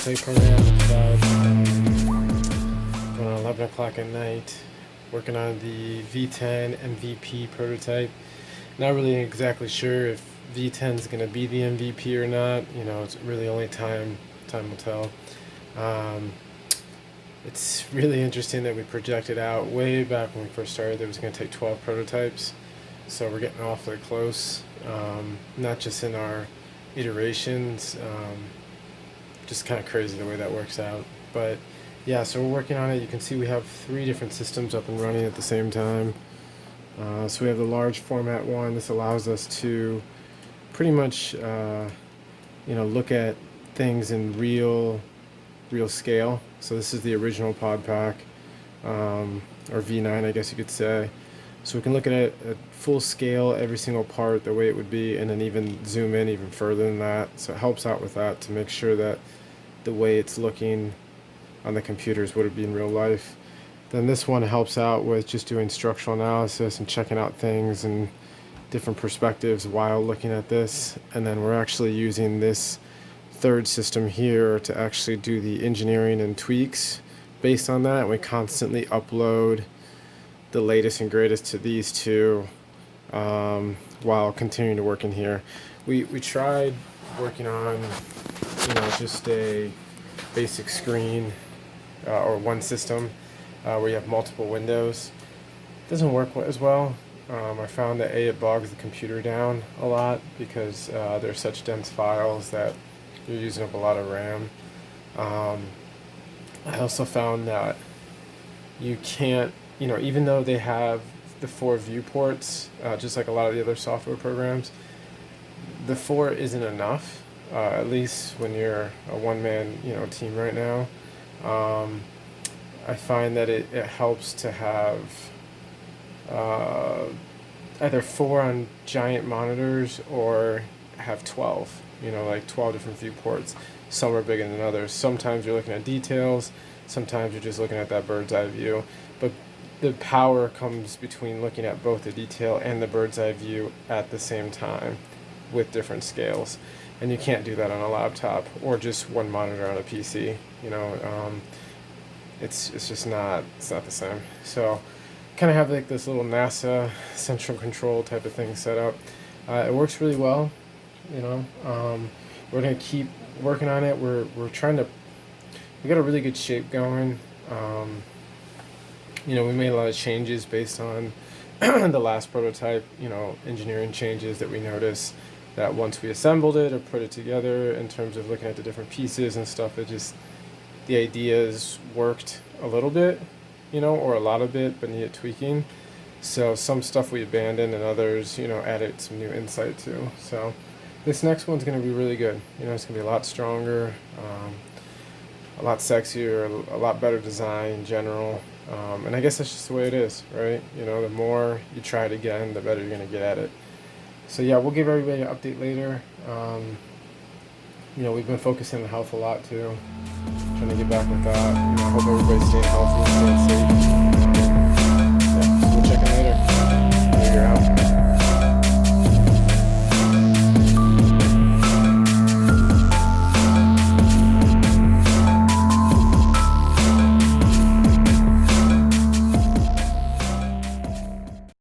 prototype program. It's about around 11 o'clock at night, working on the V10 MVP prototype. Not really exactly sure if V10 is going to be the MVP or not. You know, it's really only time will tell. It's really interesting that we projected out way back when we first started that it was going to take 12 prototypes. So we're getting awfully close, not just in our iterations, just kind of crazy the way that works out. But yeah, so we're working on it. You can see we have 3 different systems up and running at the same time. So we have the large format one. This allows us to pretty much, look at things in real scale. So this is the original pod pack, or V9, I guess you could say. So we can look at it at full scale, every single part, the way it would be, and then even zoom in even further than that. So it helps out with that to make sure that the way it's looking on the computer is what it would be in real life. Then this one helps out with just doing structural analysis and checking out things and different perspectives while looking at this. And then we're actually using this third system here to actually do the engineering and tweaks based on that. We constantly upload the latest and greatest to these two while continuing to work in here. We tried working on just a basic screen or one system where you have multiple windows. It doesn't work as well. I found that it bogs the computer down a lot because they're such dense files that you're using up a lot of RAM. I also found that you can't, even though they have the 4 viewports, just like a lot of the other software programs, the 4 isn't enough, at least when you're a one-man, team right now. I find that it helps to have either 4 on giant monitors or have 12, like 12 different viewports. Some are bigger than others. Sometimes you're looking at details, sometimes you're just looking at that bird's eye view. But the power comes between looking at both the detail and the bird's eye view at the same time with different scales. And you can't do that on a laptop or just one monitor on a PC. It's just not the same. So kind of have like this little NASA central control type of thing set up. It works really well. We're gonna keep working on it. We got a really good shape going. We made a lot of changes based on the last prototype, engineering changes that we noticed that once we assembled it or put it together in terms of looking at the different pieces and stuff, the ideas worked a little bit, or a lot of it, but needed tweaking. So some stuff we abandoned and others, added some new insight to. So this next one's going to be really good. It's going to be a lot stronger, a lot sexier, a lot better design in general. And I guess that's just the way it is, right? The more you try it again, the better you're going to get at it. So yeah, we'll give everybody an update later. We've been focusing on health a lot too, trying to get back with that. I hope everybody's staying healthy and staying safe.